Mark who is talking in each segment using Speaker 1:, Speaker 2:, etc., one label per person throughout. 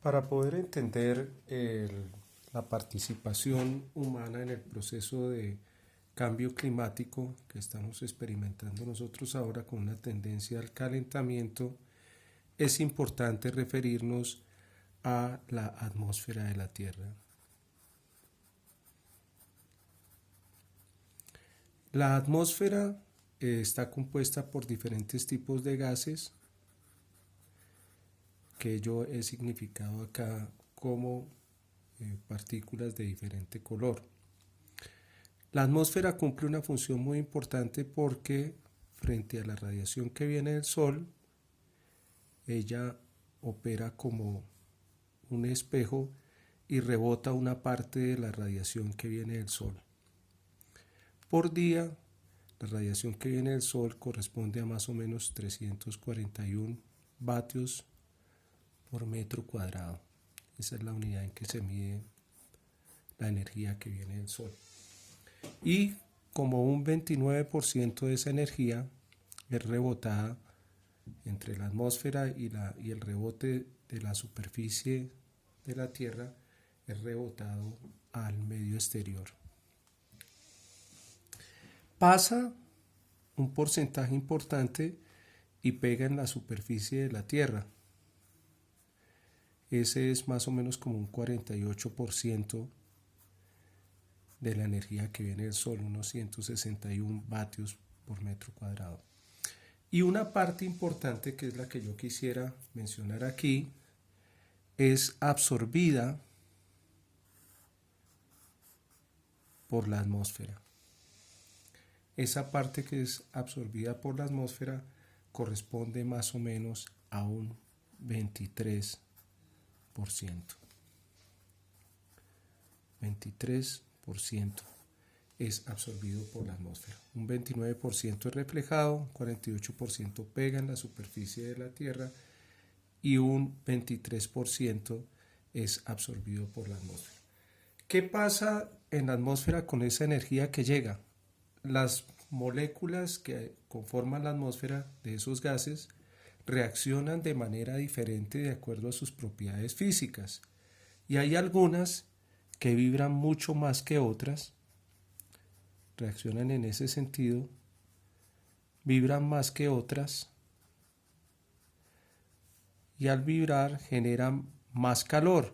Speaker 1: Para poder entender la participación humana en el proceso de cambio climático que estamos experimentando nosotros ahora con una tendencia al calentamiento, es importante referirnos a la atmósfera de la Tierra. La atmósfera está compuesta por diferentes tipos de gases que yo he significado acá como partículas de diferente color. La atmósfera cumple una función muy importante porque frente a la radiación que viene del Sol, ella opera como un espejo y rebota una parte de la radiación que viene del Sol. Por día, la radiación que viene del Sol corresponde a más o menos 341 vatios por metro cuadrado. Esa es la unidad en que se mide la energía que viene del Sol. Y como un 29% de esa energía es rebotada entre la atmósfera y el rebote de la superficie de la Tierra, es rebotado al medio exterior. Pasa un porcentaje importante y pega en la superficie de la Tierra. Ese es más o menos como un 48% de la energía que viene del Sol, unos 161 vatios por metro cuadrado. Y una parte importante, que es la que yo quisiera mencionar aquí, es absorbida por la atmósfera. Esa parte que es absorbida por la atmósfera corresponde más o menos a un 23%. 23% es absorbido por la atmósfera. Un 29% es reflejado, un 48% pega en la superficie de la Tierra y un 23% es absorbido por la atmósfera. ¿Qué pasa en la atmósfera con esa energía que llega? Las moléculas que conforman la atmósfera de esos gases reaccionan de manera diferente de acuerdo a sus propiedades físicas. Y hay algunas que vibran mucho más que otras, reaccionan en ese sentido, vibran más que otras y al vibrar generan más calor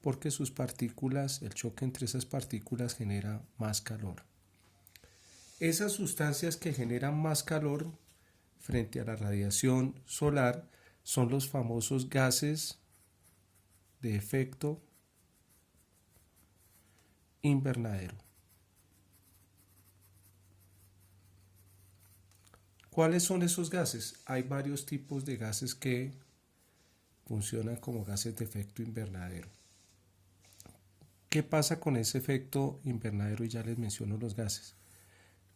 Speaker 1: porque sus partículas, el choque entre esas partículas genera más calor. Esas sustancias que generan más calor frente a la radiación solar son los famosos gases de efecto invernadero. ¿Cuáles son esos gases? Hay varios tipos de gases que funcionan como gases de efecto invernadero. ¿Qué pasa con ese efecto invernadero? Y ya les menciono los gases.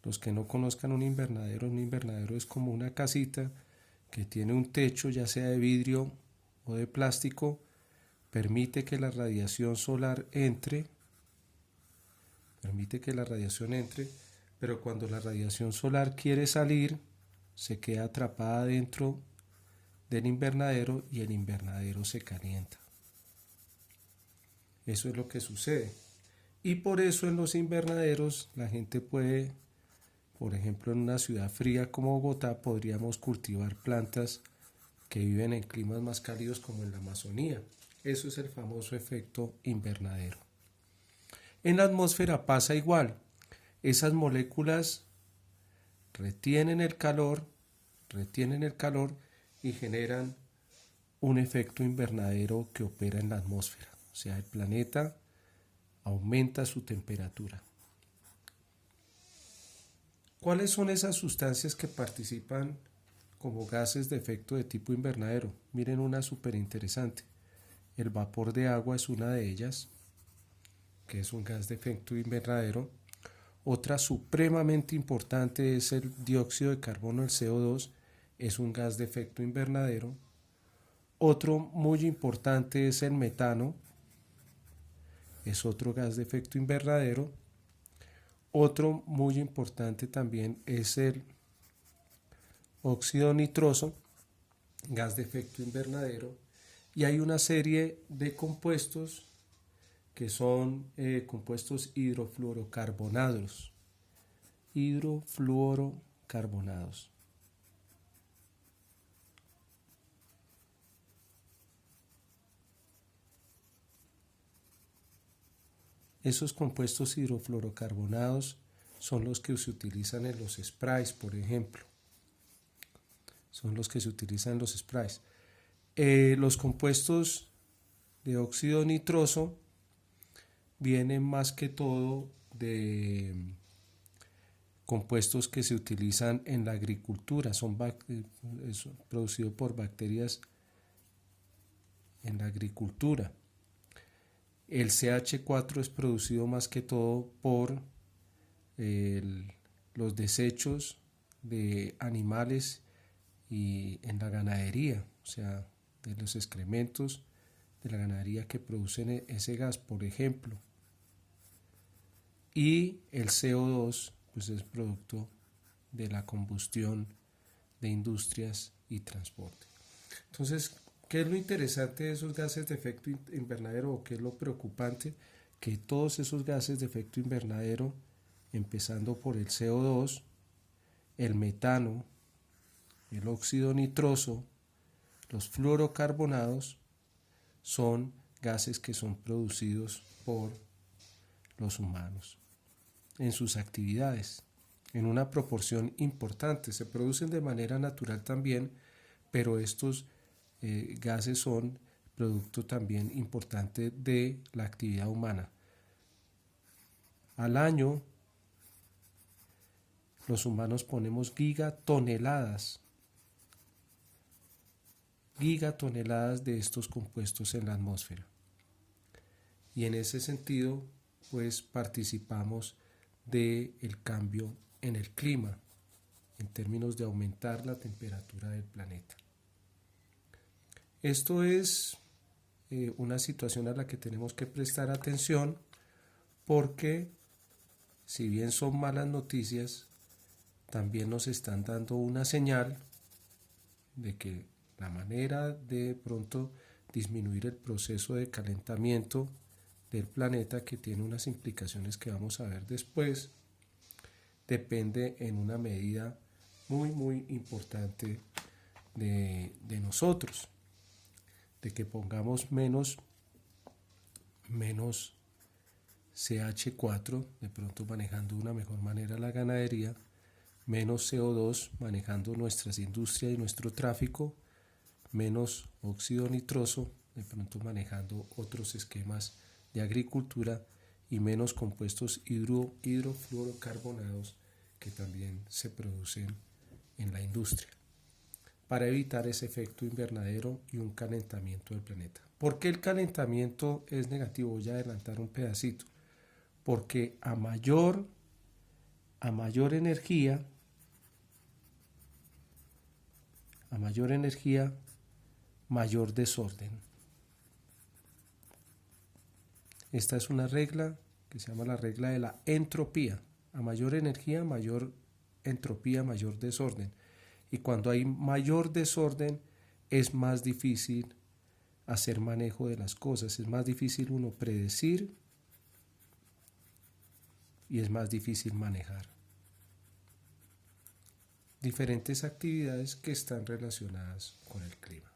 Speaker 1: Los que no conozcan un invernadero es como una casita que tiene un techo, ya sea de vidrio o de plástico, permite que la radiación solar entre, pero cuando la radiación solar quiere salir, se queda atrapada dentro del invernadero y el invernadero se calienta. Eso es lo que sucede. Y por eso en los invernaderos la gente puede, por ejemplo, en una ciudad fría como Bogotá, podríamos cultivar plantas que viven en climas más cálidos como en la Amazonía. Eso es el famoso efecto invernadero. En la atmósfera pasa igual. Esas moléculas retienen el calor y generan un efecto invernadero que opera en la atmósfera. O sea, el planeta aumenta su temperatura. ¿Cuáles son esas sustancias que participan como gases de efecto de tipo invernadero? Miren una súper interesante. El vapor de agua es una de ellas, que es un gas de efecto invernadero. Otra supremamente importante es el dióxido de carbono, el CO2, es un gas de efecto invernadero. Otro muy importante es el metano, es otro gas de efecto invernadero. Otro muy importante también es el óxido nitroso, gas de efecto invernadero. Y hay una serie de compuestos que son compuestos hidrofluorocarbonados. Hidrofluorocarbonados. Esos compuestos hidrofluorocarbonados son los que se utilizan en los sprays, por ejemplo. Son los que se utilizan en los sprays. Los compuestos de óxido nitroso vienen más que todo de compuestos que se utilizan en la agricultura, son producidos por bacterias en la agricultura. El CH4 es producido más que todo por los desechos de animales y en la ganadería, o sea, de los excrementos de la ganadería que producen ese gas, por ejemplo. Y el CO2 pues es producto de la combustión de industrias y transporte. Entonces, ¿qué es lo interesante de esos gases de efecto invernadero o qué es lo preocupante? Que todos esos gases de efecto invernadero, empezando por el CO2, el metano, el óxido nitroso, los fluorocarbonados, son gases que son producidos por los humanos en sus actividades, en una proporción importante. Se producen de manera natural también, pero estos gases son producto también importante de la actividad humana. Al año, los humanos ponemos gigatoneladas de estos compuestos en la atmósfera. Y en ese sentido, pues participamos del cambio en el clima, en términos de aumentar la temperatura del planeta. Esto es una situación a la que tenemos que prestar atención porque, si bien son malas noticias, también nos están dando una señal de que la manera de pronto disminuir el proceso de calentamiento del planeta, que tiene unas implicaciones que vamos a ver después, depende en una medida muy importante de nosotros, de que pongamos menos CH4, de pronto manejando de una mejor manera la ganadería, menos CO2 manejando nuestras industrias y nuestro tráfico, menos óxido nitroso, de pronto manejando otros esquemas de agricultura, y menos compuestos hidrofluorocarbonados que también se producen en la industria, para evitar ese efecto invernadero y un calentamiento del planeta. ¿Por qué el calentamiento es negativo? Voy a adelantar un pedacito. Porque a mayor energía, mayor desorden. Esta es una regla que se llama la regla de la entropía. A mayor energía, mayor entropía, mayor desorden. Y cuando hay mayor desorden, es más difícil hacer manejo de las cosas. Es más difícil uno predecir y es más difícil manejar diferentes actividades que están relacionadas con el clima.